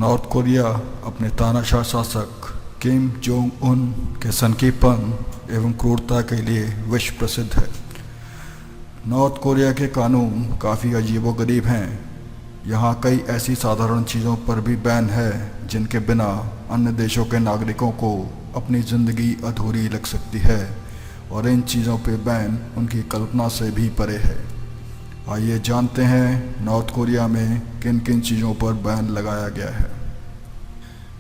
North Korea अपने तानाशाह शासक किम जोंग उन के सनकीपन एवं क्रूरता के लिए विश्व प्रसिद्ध है। नॉर्थ कोरिया के कानून काफ़ी अजीबोगरीब हैं। यहाँ कई ऐसी साधारण चीज़ों पर भी बैन है जिनके बिना अन्य देशों के नागरिकों को अपनी ज़िंदगी अधूरी लग सकती है, और इन चीज़ों पे बैन उनकी कल्पना से भी परे है। आइए जानते हैं नॉर्थ कोरिया में किन किन चीज़ों पर बैन लगाया गया है।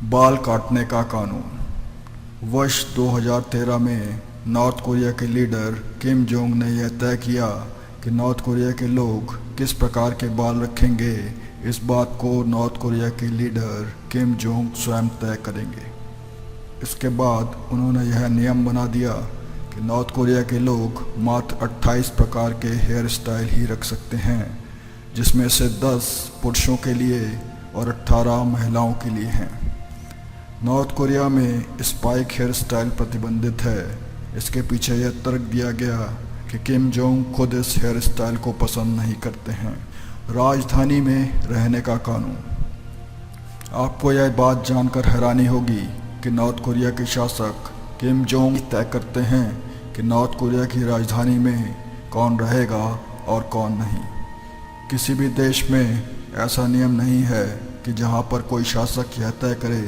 बाल काटने का कानून। वर्ष 2013 में नॉर्थ कोरिया के लीडर किम जोंग ने यह तय किया कि नॉर्थ कोरिया के लोग किस प्रकार के बाल रखेंगे। इस बात को नॉर्थ कोरिया के लीडर किम जोंग स्वयं तय करेंगे। इसके बाद उन्होंने यह नियम बना दिया कि नॉर्थ कोरिया के लोग मात्र 28 प्रकार के हेयर स्टाइल ही रख सकते हैं, जिसमें से 10 पुरुषों के लिए और 18 महिलाओं के लिए हैं। नॉर्थ कोरिया में स्पाइक हेयर स्टाइल प्रतिबंधित है। इसके पीछे यह तर्क दिया गया कि किम जोंग खुद इस हेयर स्टाइल को पसंद नहीं करते हैं। राजधानी में रहने का कानून। आपको यह बात जानकर हैरानी होगी कि नॉर्थ कोरिया के शासक किम जोंग तय करते हैं कि नॉर्थ कोरिया की राजधानी में कौन रहेगा और कौन नहीं। किसी भी देश में ऐसा नियम नहीं है कि जहां पर कोई शासक यह तय करे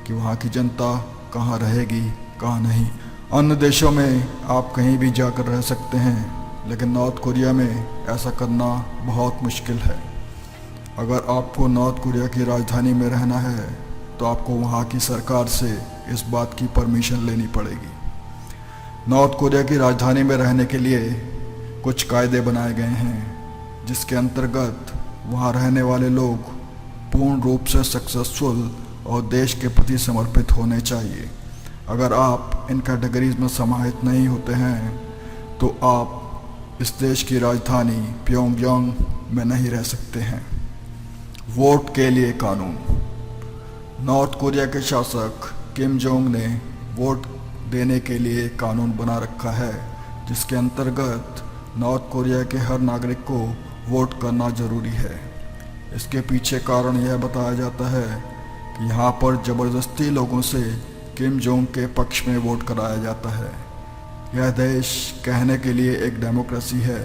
कि वहां की जनता कहां रहेगी कहां नहीं। अन्य देशों में आप कहीं भी जाकर रह सकते हैं, लेकिन नॉर्थ कोरिया में ऐसा करना बहुत मुश्किल है। अगर आपको नॉर्थ कोरिया की राजधानी में रहना है तो आपको वहां की सरकार से इस बात की परमिशन लेनी पड़ेगी। नॉर्थ कोरिया की राजधानी में रहने के लिए कुछ कायदे बनाए गए हैं, जिसके अंतर्गत वहां रहने वाले लोग पूर्ण रूप से सक्सेसफुल और देश के प्रति समर्पित होने चाहिए। अगर आप इन कैटेगरीज में समाहित नहीं होते हैं तो आप इस देश की राजधानी प्योंगयांग में नहीं रह सकते हैं। वोट के लिए कानून। नॉर्थ कोरिया के शासक किम जोंग ने वोट देने के लिए कानून बना रखा है, जिसके अंतर्गत नॉर्थ कोरिया के हर नागरिक को वोट करना जरूरी है। इसके पीछे कारण यह बताया जाता है कि यहाँ पर ज़बरदस्ती लोगों से किम जोंग के पक्ष में वोट कराया जाता है। यह देश कहने के लिए एक डेमोक्रेसी है।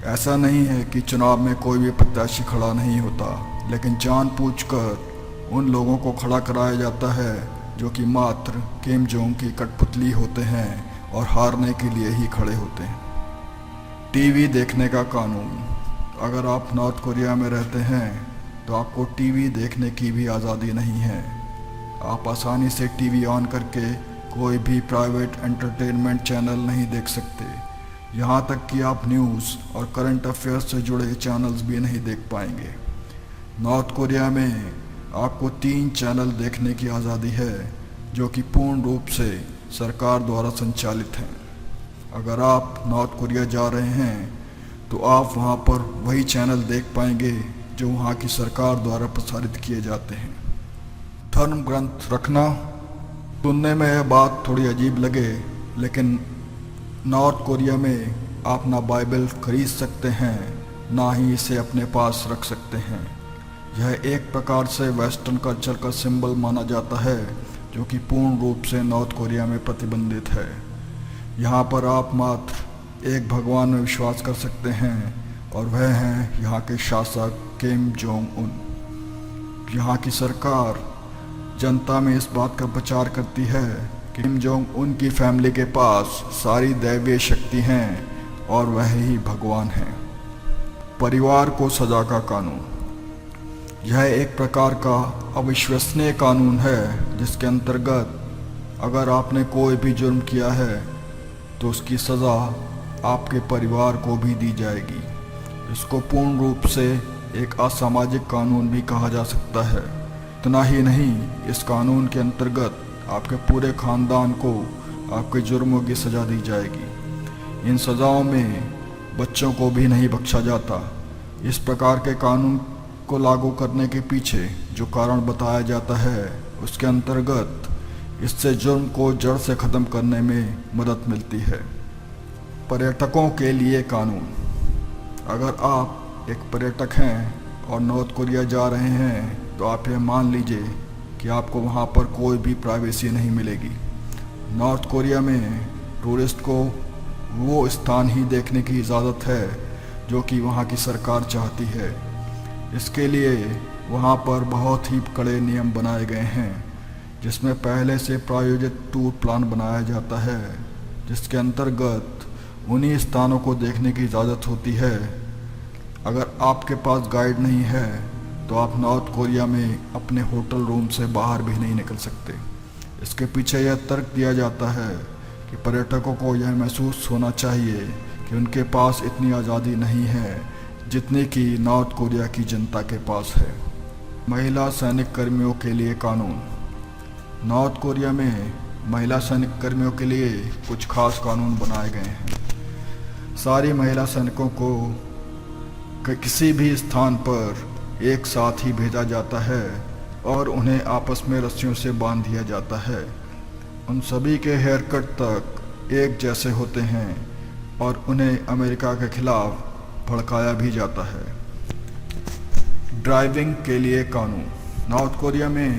ऐसा नहीं है कि चुनाव में कोई भी प्रत्याशी खड़ा नहीं होता, लेकिन जानबूझकर उन लोगों को खड़ा कराया जाता है जो कि मात्र किम जोंग की कठपुतली होते हैं और हारने के लिए ही खड़े होते हैं। टीवी देखने का कानून। अगर आप नॉर्थ कोरिया में रहते हैं तो आपको टीवी देखने की भी आज़ादी नहीं है। आप आसानी से टीवी ऑन करके कोई भी प्राइवेट एंटरटेनमेंट चैनल नहीं देख सकते। यहाँ तक कि आप न्यूज़ और करंट अफेयर्स से जुड़े चैनल्स भी नहीं देख पाएंगे। नॉर्थ कोरिया में आपको 3 चैनल देखने की आज़ादी है, जो कि पूर्ण रूप से सरकार द्वारा संचालित हैं। अगर आप नॉर्थ कोरिया जा रहे हैं तो आप वहाँ पर वही चैनल देख पाएंगे जो वहाँ की सरकार द्वारा प्रसारित किए जाते हैं। धर्म ग्रंथ रखना। सुनने में यह बात थोड़ी अजीब लगे, लेकिन नॉर्थ कोरिया में आप ना बाइबल खरीद सकते हैं, ना ही इसे अपने पास रख सकते हैं। यह एक प्रकार से वेस्टर्न कल्चर का सिंबल माना जाता है, जो कि पूर्ण रूप से नॉर्थ कोरिया में प्रतिबंधित है। यहाँ पर आप मात्र एक भगवान में विश्वास कर सकते हैं, और वह हैं यहाँ के शासक किम जोंग उन। यहाँ की सरकार जनता में इस बात का प्रचार करती है कि किम जोंग उन की फैमिली के पास सारी दैवीय शक्ति हैं और वह ही भगवान हैं। परिवार को सजा का कानून। यह एक प्रकार का अविश्वसनीय कानून है, जिसके अंतर्गत अगर आपने कोई भी जुर्म किया है तो उसकी सज़ा आपके परिवार को भी दी जाएगी। इसको पूर्ण रूप से एक असामाजिक कानून भी कहा जा सकता है। इतना ही नहीं, इस कानून के अंतर्गत आपके पूरे खानदान को आपके जुर्मों की सज़ा दी जाएगी। इन सज़ाओं में बच्चों को भी नहीं बख्शा जाता। इस प्रकार के कानून को लागू करने के पीछे जो कारण बताया जाता है, उसके अंतर्गत इससे जुर्म को जड़ से ख़त्म करने में मदद मिलती है। पर्यटकों के लिए कानून। अगर आप एक पर्यटक हैं और नॉर्थ कोरिया जा रहे हैं तो आप ये मान लीजिए कि आपको वहाँ पर कोई भी प्राइवेसी नहीं मिलेगी। नॉर्थ कोरिया में टूरिस्ट को वो स्थान ही देखने की इजाज़त है जो कि वहाँ की सरकार चाहती है। इसके लिए वहाँ पर बहुत ही कड़े नियम बनाए गए हैं, जिसमें पहले से प्रायोजित टूर प्लान बनाया जाता है, जिसके अंतर्गत उन्हीं स्थानों को देखने की इजाज़त होती है। अगर आपके पास गाइड नहीं है तो आप नॉर्थ कोरिया में अपने होटल रूम से बाहर भी नहीं निकल सकते। इसके पीछे यह तर्क दिया जाता है कि पर्यटकों को यह महसूस होना चाहिए कि उनके पास इतनी आज़ादी नहीं है जितनी कि नॉर्थ कोरिया की जनता के पास है। महिला सैनिक कर्मियों के लिए कानून। नॉर्थ कोरिया में महिला सैनिक कर्मियों के लिए कुछ खास कानून बनाए गए हैं। सारी महिला सैनिकों को किसी भी स्थान पर एक साथ ही भेजा जाता है और उन्हें आपस में रस्सियों से बांध दिया जाता है। उन सभी के हेयर कट तक एक जैसे होते हैं और उन्हें अमेरिका के खिलाफ भड़काया भी जाता है। ड्राइविंग के लिए कानून। नॉर्थ कोरिया में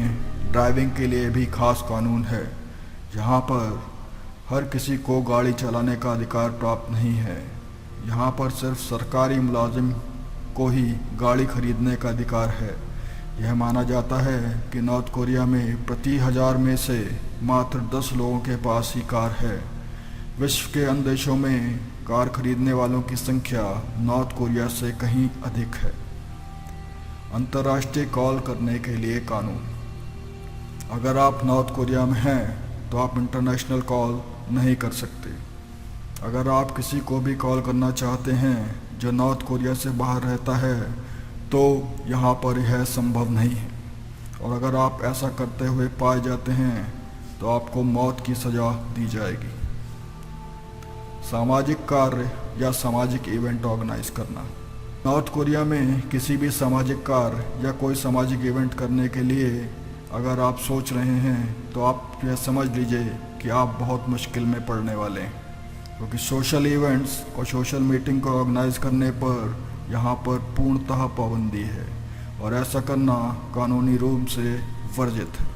ड्राइविंग के लिए भी खास कानून है। यहाँ पर हर किसी को गाड़ी चलाने का अधिकार प्राप्त नहीं है। यहाँ पर सिर्फ सरकारी मुलाजिम को ही गाड़ी खरीदने का अधिकार है। यह माना जाता है कि नॉर्थ कोरिया में प्रति 1000 में से मात्र 10 लोगों के पास ही कार है। विश्व के अन्य देशों में कार खरीदने वालों की संख्या नॉर्थ कोरिया से कहीं अधिक है। अंतर्राष्ट्रीय कॉल करने के लिए कानून। अगर आप नॉर्थ कोरिया में हैं तो आप इंटरनेशनल कॉल नहीं कर सकते। अगर आप किसी को भी कॉल करना चाहते हैं जो नॉर्थ कोरिया से बाहर रहता है तो यहाँ पर यह संभव नहीं है, और अगर आप ऐसा करते हुए पाए जाते हैं तो आपको मौत की सज़ा दी जाएगी। सामाजिक कार्य या सामाजिक इवेंट ऑर्गेनाइज करना। नॉर्थ कोरिया में किसी भी सामाजिक कार्य या कोई सामाजिक इवेंट करने के लिए अगर आप सोच रहे हैं तो आप यह समझ लीजिए कि आप बहुत मुश्किल में पड़ने वाले हैं, क्योंकि सोशल इवेंट्स और सोशल मीटिंग को ऑर्गेनाइज करने पर यहाँ पर पूर्णतः पाबंदी है और ऐसा करना कानूनी रूप से वर्जित है।